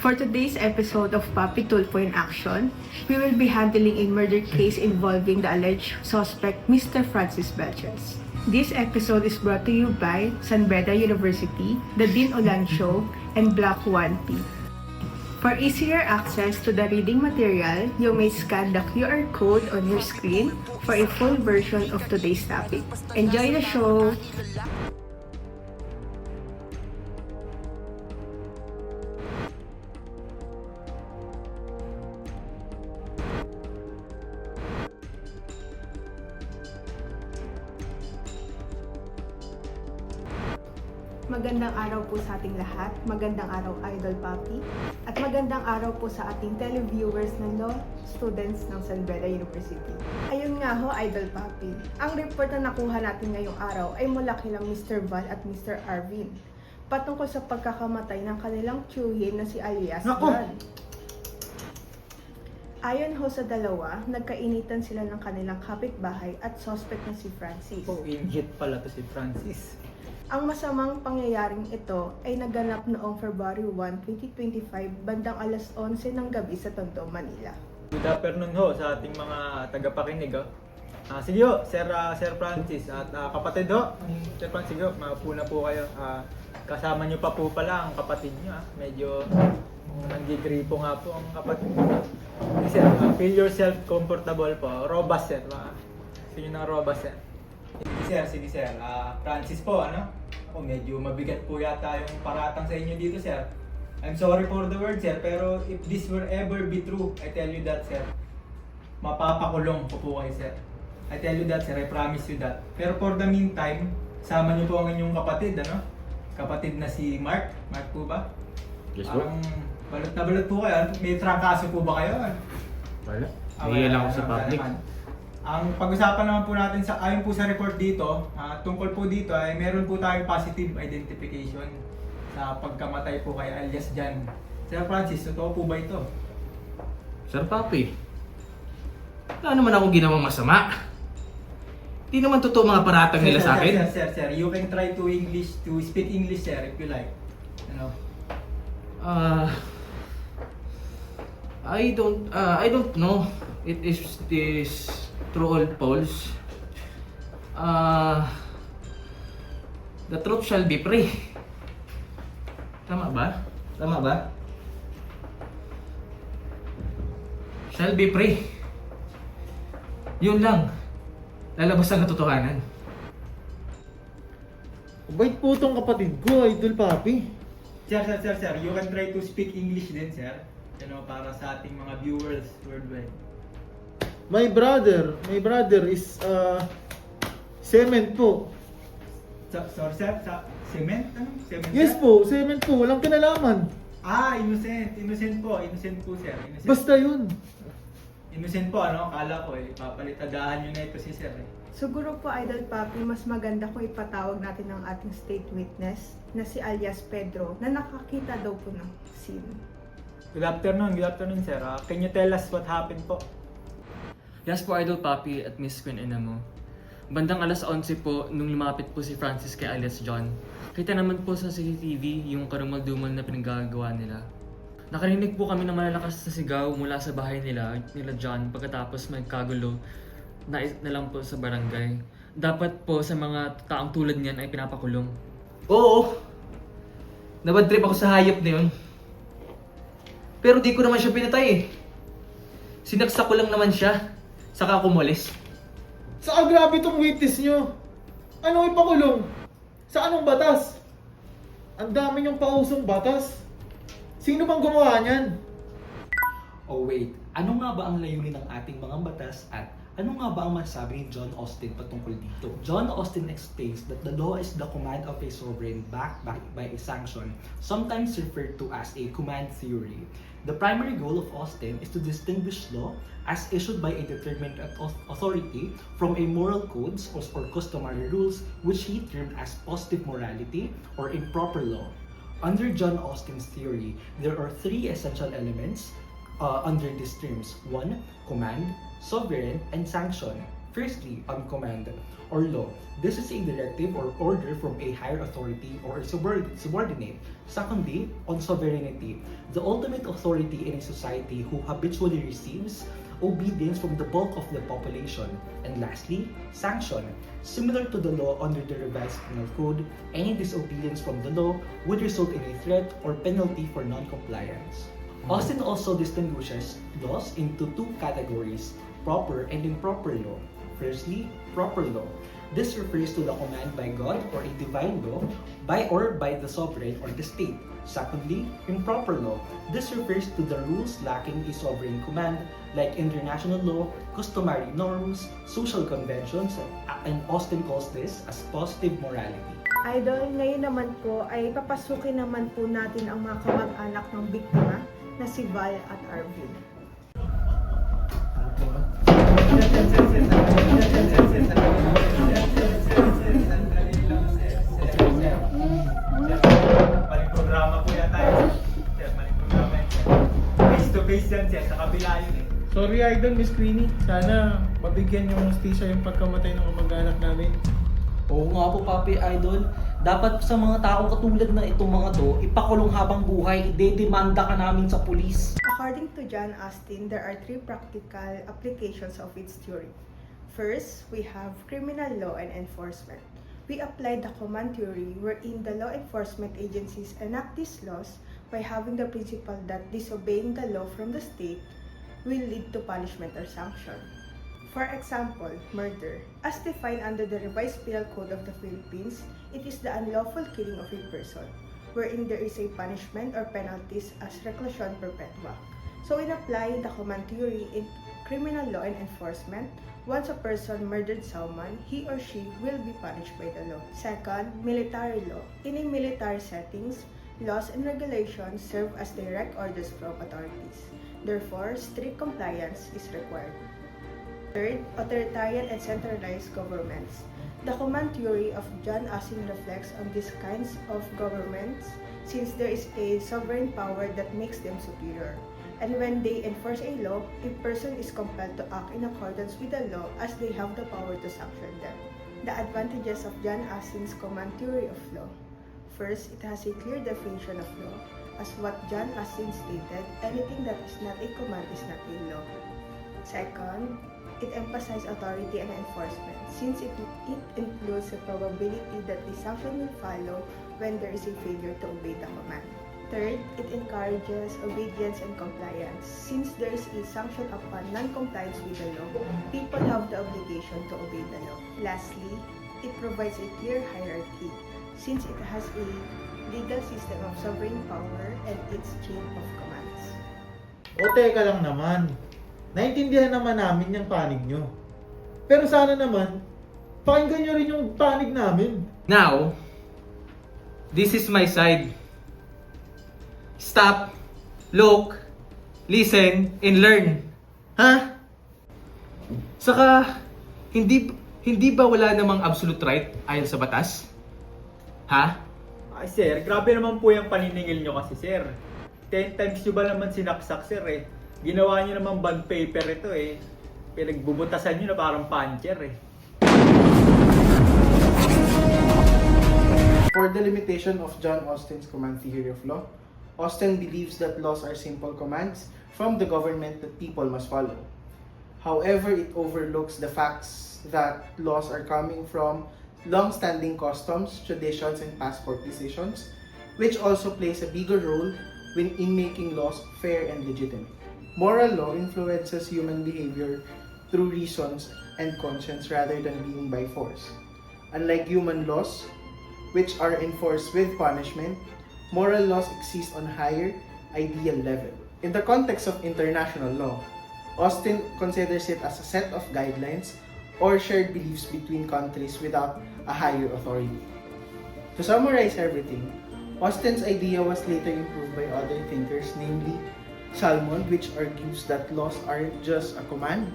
For today's episode of Papi Tulfo in Action, we will be handling a murder case involving the alleged suspect, Mr. Francis Belches. This episode is brought to you by San Beda University, The Dean Olan Show, and Black 1P. For easier access to the reading material, you may scan the QR code on your screen for a full version of today's topic. Enjoy the show! Magandang araw po sa ating lahat. Magandang araw, Idol Papi. At magandang araw po sa ating televiewers na law students ng San Beda University. Ayun nga ho, Idol Papi. Ang report na nakuha natin ngayong araw ay mula kilang Mr. Val at Mr. Arvin patungkol sa pagkakamatay ng kanilang tiyuhin na si alias Val. Ayon ho sa dalawa, nagkainitan sila ng kanilang kapitbahay at suspect na si Francis. Oh, inhit pala to si Francis. Ang masamang pangyayaring ito ay naganap noong February 1, 2025, bandang alas 11 ng gabi sa Tondo, Manila. Good afternoon ho sa ating mga tagapakinig. Sige ho, Sir Francis at kapatid ho. Sir Francis, sige ho, mapuna po kayo. Kasama nyo pa po pala ang kapatid nyo. Medyo nanggigripo nga po ang kapatid nyo. Sir, feel yourself comfortable po. Robust, sir. Sige ng robust, sir. Sige sir. Francis po, ano? Medyo mabigat po yata yung paratang sa inyo dito, sir. I'm sorry for the word, sir, pero if this were ever be true, I tell you that, sir, mapapakulong po kayo, sir. I tell you that, sir, I promise you that. Pero for the meantime, sama niyo po ang inyong kapatid, ano? Kapatid na si Mark. Mark po ba? Yes po. Balot na balot po kayo. May trangkaso po ba kayo? Wala. Nahiya lang ako sa public. Ang pag-usapan naman po natin ayon po sa report dito, tungkol po dito ay meron po tayong positive identification sa pagkamatay po kay alias John. Sir Francis, totoo po ba ito? Sir Papi, wala naman akong ginawang masama. Di naman totoo mga paratang nila sa akin. Sir, you can try to speak English, sir, if you like. Ano? I don't know. It is this true or false. The truth shall be free. Tama ba? Shall be free. Yun lang. Lalabas ang katotohanan. Bait po tong kapatid ko, Idol Papi. Sir, you can try to speak English din, sir. Para sa ating mga viewers worldwide. My brother is cement po. Sorry, sir, cement? Ano? Cement, Yes sir? po, cement po, walang kinalaman. Innocent po, sir. Innocent. Basta yun. Innocent po, ano? Akala ko papalitadahan nyo na ito si sir. Siguro po, Idol Papi, mas maganda kung ipatawag natin ang ating state witness na si alias Pedro na nakakita daw po ng scene. Good afternoon, sir. Can you tell us what happened po? Yes po, Idol Papi at Miss Queen Enamo. Bandang alas 11 po nung lumapit po si Francis kay alias John. Kita naman po sa CCTV yung karumal-dumal na pinagagawa nila. Nakarinig po kami ng malalakas na sigaw mula sa bahay nila John pagkatapos magkagulo na lang po sa barangay. Dapat po sa mga taong tulad niyan ay pinapakulong. Oo. Nabad trip ako sa hayop na yun. Pero di ko naman siya pinatay eh. Sinaksak ko lang naman siya. Saka ako umalis. Saka grabe tong witness nyo. Ano ipakulong? Sa anong batas? Ang dami nyong pausong batas. Sino bang gumawa niyan? Oh wait, ano nga ba ang layunin ng ating mga batas at ano nga ba ang masasabi ni John Austin patungkol dito? John Austin explains that the law is the command of a sovereign backed by a sanction, sometimes referred to as a command theory. The primary goal of Austin is to distinguish law as issued by a determined authority from a moral codes or customary rules which he termed as positive morality or improper law. Under John Austin's theory, there are three essential elements under these terms. 1. Command, sovereign, and sanction. Firstly, on command or law. This is a directive or order from a higher authority or a subordinate. Secondly, on sovereignty. The ultimate authority in a society who habitually receives obedience from the bulk of the population. And lastly, sanction. Similar to the law under the revised penal code, any disobedience from the law would result in a threat or penalty for non-compliance. Austin also distinguishes laws into two categories, proper and improper law. Firstly, proper law. This refers to the command by God or a divine law by the sovereign or the state. Secondly, improper law. This refers to the rules lacking a sovereign command like international law, customary norms, social conventions, and Austin calls this as positive morality. Idol, ngayon naman po ay papasukin naman po natin ang mga kamag-anak ng biktima na si Val at Arvin. Maling programa po yan tayo. Sir, maling programa yan. Face to face yan, sir. Sa kabila yun eh. Sorry Idol, Miss Queenie. Sana mabigyan yung hustisya yung pagkamatay ng kamag-anak namin. Oo nga po, Papi Idol. Dapat sa mga taong katulad na itong mga to, ipakulong habang buhay, idedemanda ka namin sa pulis. According to John Austin, there are three practical applications of its theory. First, we have criminal law and enforcement. We apply the command theory wherein the law enforcement agencies enact these laws by having the principle that disobeying the law from the state will lead to punishment or sanction. For example, murder. As defined under the Revised Penal Code of the Philippines, it is the unlawful killing of a person, wherein there is a punishment or penalties as reclusion perpetua. So in applying the command theory in criminal law and enforcement, once a person murdered someone, he or she will be punished by the law. Second, military law. In a military settings, laws and regulations serve as direct orders from authorities. Therefore, strict compliance is required. Third, authoritarian and centralized governments. The command theory of John Austin reflects on these kinds of governments since there is a sovereign power that makes them superior. And when they enforce a law, a person is compelled to act in accordance with the law as they have the power to sanction them. The advantages of John Austin's command theory of law. First, it has a clear definition of law. As what John Austin stated, anything that is not a command is not a law. Second, it emphasizes authority and enforcement since it includes the probability that the sanction will follow when there is a failure to obey the command. Third, it encourages obedience and compliance. Since there is a sanction upon non-compliance with the law, people have the obligation to obey the law. Lastly, it provides a clear hierarchy since it has a legal system of sovereign power and its chain of commands. O teka lang naman. Naintindihan naman namin yung panig nyo. Pero sana naman, pakinggan nyo rin yung panig namin. Now, this is my side. Stop, look, listen, and learn. Ha? Saka, hindi ba wala namang absolute right ayon sa batas? Ha? Ay sir, grabe naman po yung paniningil nyo kasi sir. 10 times nyo ba naman sinaksak sir eh. Ginawa nyo naman bond paper ito eh. Pinagbubutasan nyo na parang puncher eh. For the limitation of John Austin's command theory of law, Austin believes that laws are simple commands from the government that people must follow. However, it overlooks the facts that laws are coming from long-standing customs, traditions, and past court decisions, which also plays a bigger role in making laws fair and legitimate. Moral law influences human behavior through reasons and conscience rather than being by force. Unlike human laws, which are enforced with punishment, moral laws exist on a higher ideal level. In the context of international law, Austin considers it as a set of guidelines or shared beliefs between countries without a higher authority. To summarize everything, Austin's idea was later improved by other thinkers, namely Salmon, which argues that laws aren't just a command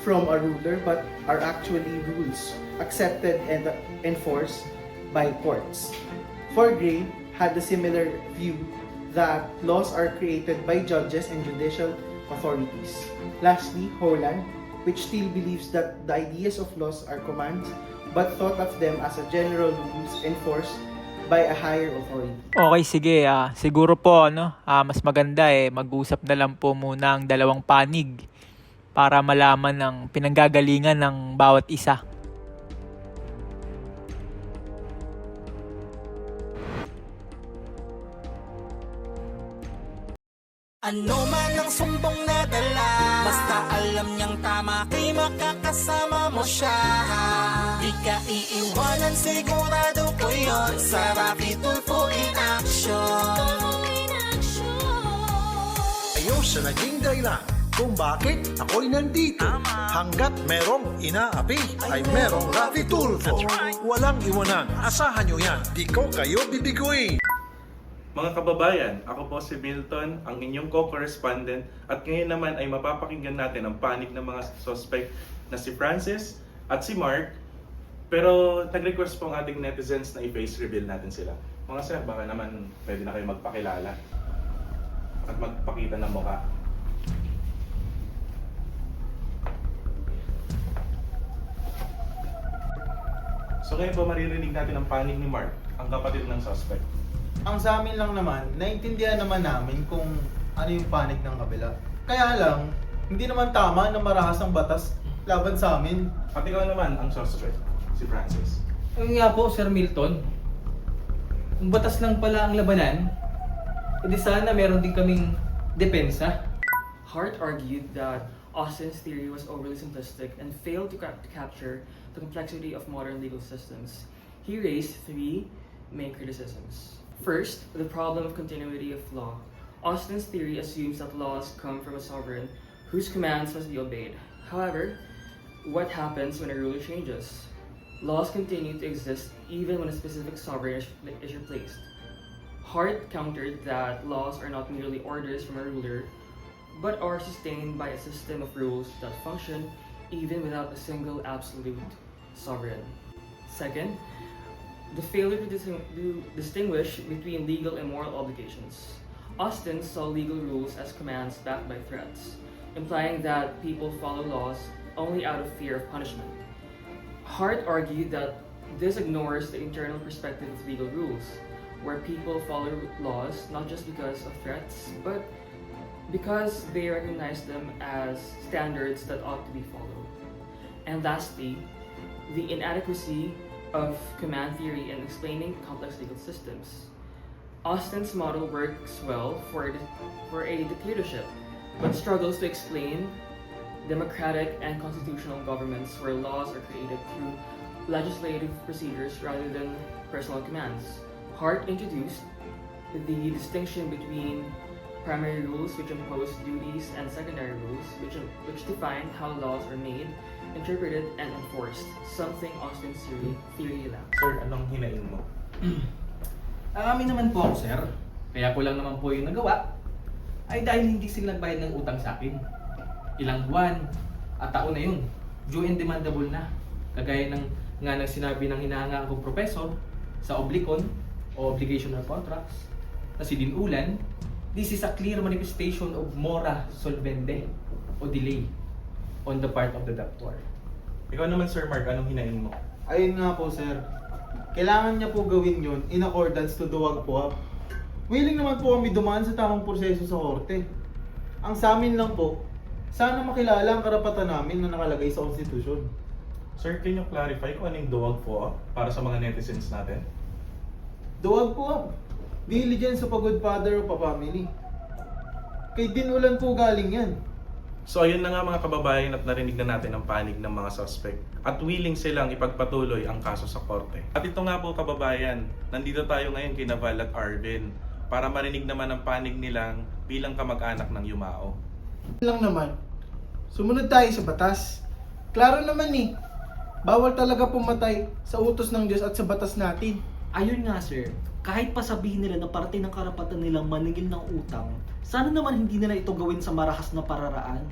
from a ruler but are actually rules accepted and enforced by courts. For Gray, had a similar view that laws are created by judges and judicial authorities. Lastly, Holland, which still believes that the ideas of laws are commands, but thought of them as a general rules enforced by a higher authority. Okay, sige. Siguro po, mas maganda mag-usap na lang po muna ang dalawang panig para malaman ang pinanggagalingan ng bawat isa. Ano man ang sumbong na dala, basta alam niyang tama kay makakasama mo siya. Di ka iiwanan, sigurado ko yun, sa Rafi Tulfo in action. Ayaw sa naging dahilan kung bakit ako'y nandito. Hanggat merong inaapi ay merong Rafi Tulfo. Walang iwanan, asahan nyo yan, di ko kayo bibiguin. Mga kababayan, ako po si Milton, ang inyong co-correspondent, at ngayon naman ay mapapakinggan natin ang panig ng mga suspect na si Francis at si Mark. Pero nag-request po ang ating netizens na i-face reveal natin sila. Mga sir, baka naman pwede na kayo magpakilala at magpakita ng mukha. So ngayon po maririnig natin ang panig ni Mark, ang kapatid ng suspect. Ang sa amin lang naman, naintindihan naman namin kung ano yung panig ng kabila. Kaya lang, hindi naman tama na marahas ang batas laban sa amin. At ikaw naman ang suspect, si Francis. Ayun nga po, Sir Milton. Kung batas lang pala ang labanan, edi sana meron din kaming depensa. Hart argued that Austin's theory was overly simplistic and failed to capture the complexity of modern legal systems. He raised three main criticisms. First, the problem of continuity of law. Austin's theory assumes that laws come from a sovereign whose commands must be obeyed. However, what happens when a ruler changes? Laws continue to exist even when a specific sovereign is replaced. Hart countered that laws are not merely orders from a ruler, but are sustained by a system of rules that function even without a single absolute sovereign. Second, the failure to distinguish between legal and moral obligations. Austin saw legal rules as commands backed by threats, implying that people follow laws only out of fear of punishment. Hart argued that this ignores the internal perspective of legal rules, where people follow laws not just because of threats, but because they recognize them as standards that ought to be followed. And lastly, the inadequacy of command theory in explaining complex legal systems. Austin's model works well for a dictatorship, but struggles to explain democratic and constitutional governments where laws are created through legislative procedures rather than personal commands. Hart introduced the distinction between primary rules, which impose duties, and secondary rules, which define how laws are made, interpreted, and enforced, something Austin's theory lacks. Sir, anong hinaing mo? Amin naman po ako, sir. Kaya ko lang naman po yung nagawa ay dahil hindi sila nagbayad ng utang sa akin. Ilang buwan at taon na yun, due and demandable na. Kagaya ng sinabi ng hinahanga akong professor sa oblicon o obligational contracts na si Dinulan, this is a clear manifestation of mora solvende o delay on the part of the debtor. Ikaw naman Sir Mark, anong hinaing mo? Ayun nga po, sir. Kailangan niya po gawin yun in accordance to the WAGPOAP. Willing naman po kami dumaan sa tamang proseso sa korte. Ang sa amin lang po, sana makilala ang karapatan namin na nakalagay sa konstitusyon. Sir, can you clarify kung anong duwag po para sa mga netizens natin? The WAGPOAP, diligence of a good father of a family. Kay Dinulan po galing yan. So ayun na nga mga kababayan at narinig na natin ang panig ng mga suspect at willing silang ipagpatuloy ang kaso sa korte. At ito nga po kababayan, nandito tayo ngayon kina Val at Arvin para marinig naman ang panig nilang bilang kamag-anak ng yumao. Lang naman, sumunod tayo sa batas. Klaro naman bawal talaga pumatay sa utos ng Diyos at sa batas natin. Ayun nga sir, kahit pa sabihin nila na parte ng karapatan nilang maningil ng utang, sana naman hindi nila ito gawin sa marahas na pararaan.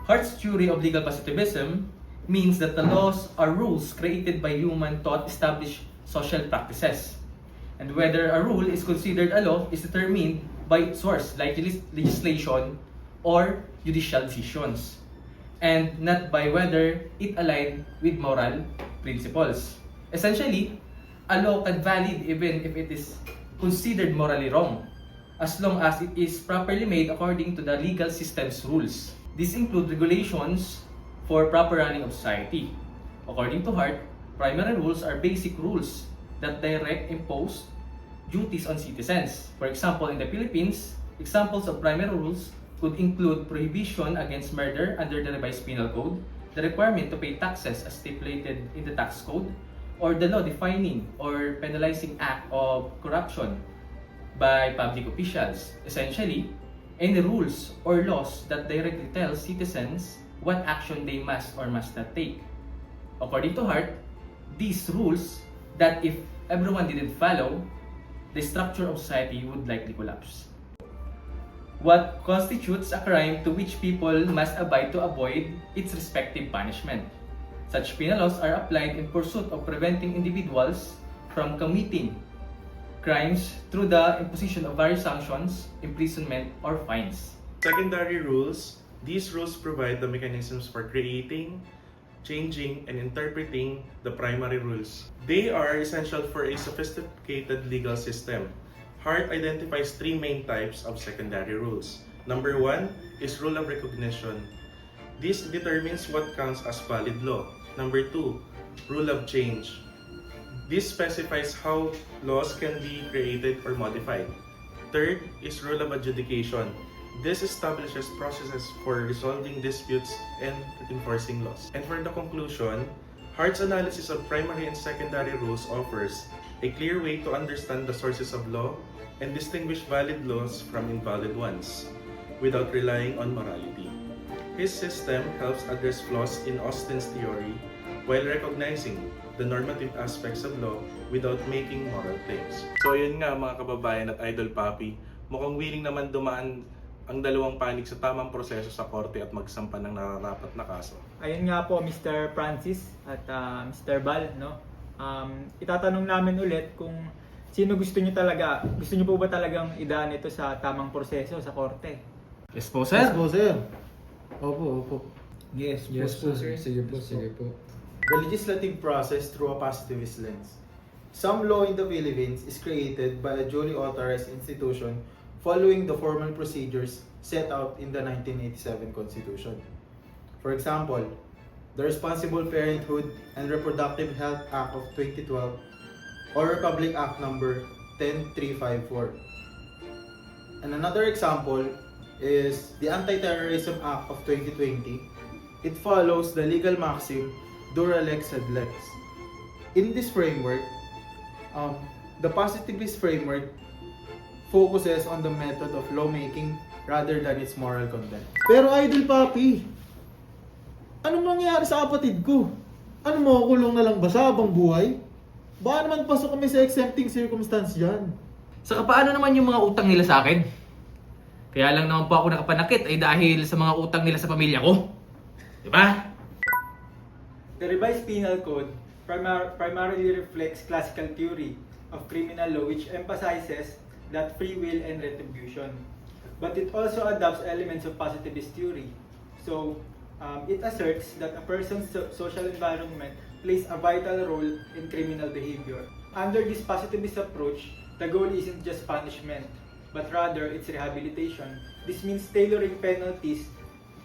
Hart's theory of legal positivism means that the laws are rules created by human thought establish social practices. And whether a rule is considered a law is determined by its source, like legislation or judicial decisions. and not by whether it aligned with moral principles. Essentially, a law can valid even if it is considered morally wrong, as long as it is properly made according to the legal system's rules. These include regulations for proper running of society. According to Hart, primary rules are basic rules that direct imposed duties on citizens. For example, in the Philippines, examples of primary rules could include prohibition against murder under the revised penal code, the requirement to pay taxes as stipulated in the tax code, or the law defining or penalizing act of corruption by public officials. Essentially, any rules or laws that directly tell citizens what action they must or must not take. According to Hart, these rules that if everyone didn't follow, the structure of society would likely collapse. What constitutes a crime to which people must abide to avoid its respective punishment? Such penal laws are applied in pursuit of preventing individuals from committing crimes through the imposition of various sanctions, imprisonment, or fines. Secondary rules. These rules provide the mechanisms for creating, changing, and interpreting the primary rules. They are essential for a sophisticated legal system. Hart identifies three main types of secondary rules. Number one is rule of recognition. This determines what counts as valid law. Number two, rule of change. This specifies how laws can be created or modified. Third is rule of adjudication. This establishes processes for resolving disputes and enforcing laws. And for the conclusion, Hart's analysis of primary and secondary rules offers a clear way to understand the sources of law and distinguish valid laws from invalid ones without relying on morality. His system helps address flaws in Austin's theory while recognizing the normative aspects of law without making moral claims. So yun nga mga kababayan at Idol Papi, mukhang willing naman dumaan ang dalawang panig sa tamang proseso sa korte at magsampa ng nararapat na kaso. Ayun nga po Mr. Francis at Mr. Bal, no? Itatanong namin ulit kung sino gusto niyo po ba talagang idaan ito sa tamang proseso sa korte? Yes po, sir. Yes po, sir. Opo. Yes po, sir. Sige po. The legislative process through a positivist lens. Some law in the Philippines is created by a duly authorized institution following the formal procedures set out in the 1987 Constitution. For example, the Responsible Parenthood and Reproductive Health Act of 2012 or Republic Act number 10354. And another example is the Anti-Terrorism Act of 2020. It follows the legal maxim Dura lex sed lex. In this framework, the positivist framework focuses on the method of lawmaking rather than its moral content. Pero Idol Papi, anong nangyayari sa kapatid ko? Ano mo, kulong na lang ba sa habang buhay? Baka naman pasok kami sa exempting circumstance dyan. Saka paano naman yung mga utang nila sa akin? Kaya lang naman po ako nakapanakit ay dahil sa mga utang nila sa pamilya ko. Diba? The revised penal code primarily reflects classical theory of criminal law which emphasizes that free will and retribution. But it also adopts elements of positivist theory. So, it asserts that a person's social environment plays a vital role in criminal behavior. Under this positivist approach, the goal isn't just punishment, but rather its rehabilitation. This means tailoring penalties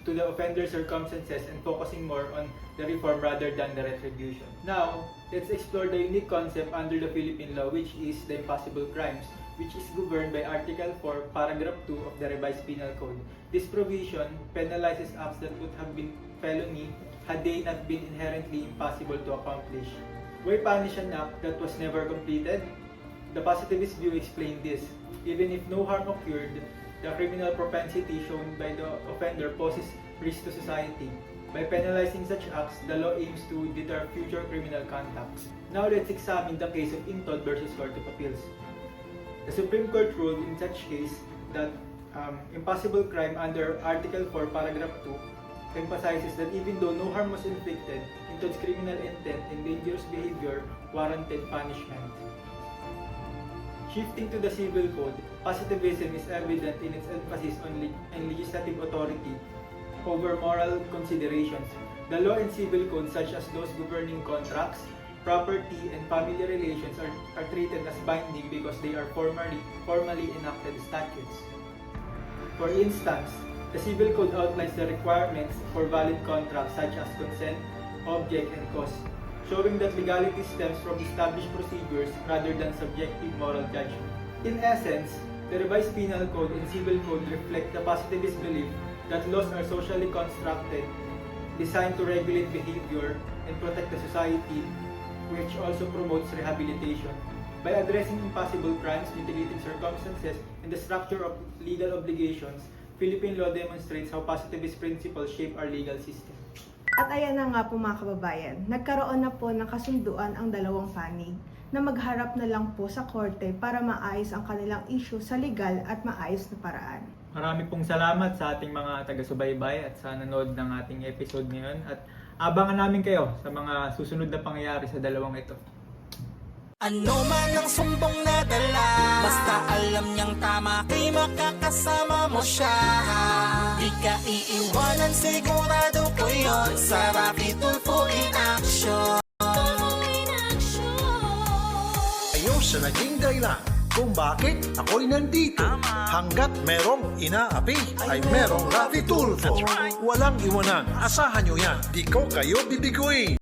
to the offender's circumstances and focusing more on the reform rather than the retribution. Now, let's explore the unique concept under the Philippine law, which is the impossible crimes, which is governed by Article 4, Paragraph 2 of the Revised Penal Code. This provision penalizes acts that would have been felony had they not been inherently impossible to accomplish. Why punish an act that was never completed? The positivist view explained this. Even if no harm occurred, the criminal propensity shown by the offender poses risk to society. By penalizing such acts, the law aims to deter future criminal conduct. Now let's examine the case of Intod versus Court of Appeals. The Supreme Court ruled in such case that impossible crime under Article 4, Paragraph 2 emphasizes that even though no harm was inflicted, Intod's criminal intent and dangerous behavior warranted punishment. Shifting to the civil code, positivism is evident in its emphasis on legislative authority over moral considerations. The law and civil code, such as those governing contracts, property, and family relations, are treated as binding because they are formally enacted statutes. For instance, the civil code outlines the requirements for valid contracts such as consent, object, and cause, showing that legality stems from established procedures rather than subjective moral judgment. In essence, the revised penal code and civil code reflect the positivist belief that laws are socially constructed, designed to regulate behavior and protect the society, which also promotes rehabilitation. By addressing impossible crimes, mitigating circumstances, and the structure of legal obligations, Philippine law demonstrates how positivist principles shape our legal system. At ayan na nga po mga kababayan, nagkaroon na po ng kasunduan ang dalawang panig na magharap na lang po sa korte para maayos ang kanilang issue sa legal at maayos na paraan. Marami pong salamat sa ating mga taga-subaybay at sa nanood ng ating episode ngayon at abangan namin kayo sa mga susunod na pangyayari sa dalawang ito. Ano man ang sumbong na dala, basta alam niyang tama kay makakasama mo siya. Di ka iiwanan, sigurado ko yun, sa Rafi Tulfo in action. Ayaw sa naging dahilan kung bakit ako'y nandito. Hanggat merong inaapi ay merong Rafi Tulfo. Walang iwanan, asahan nyo yan, di ko kayo bibiguin.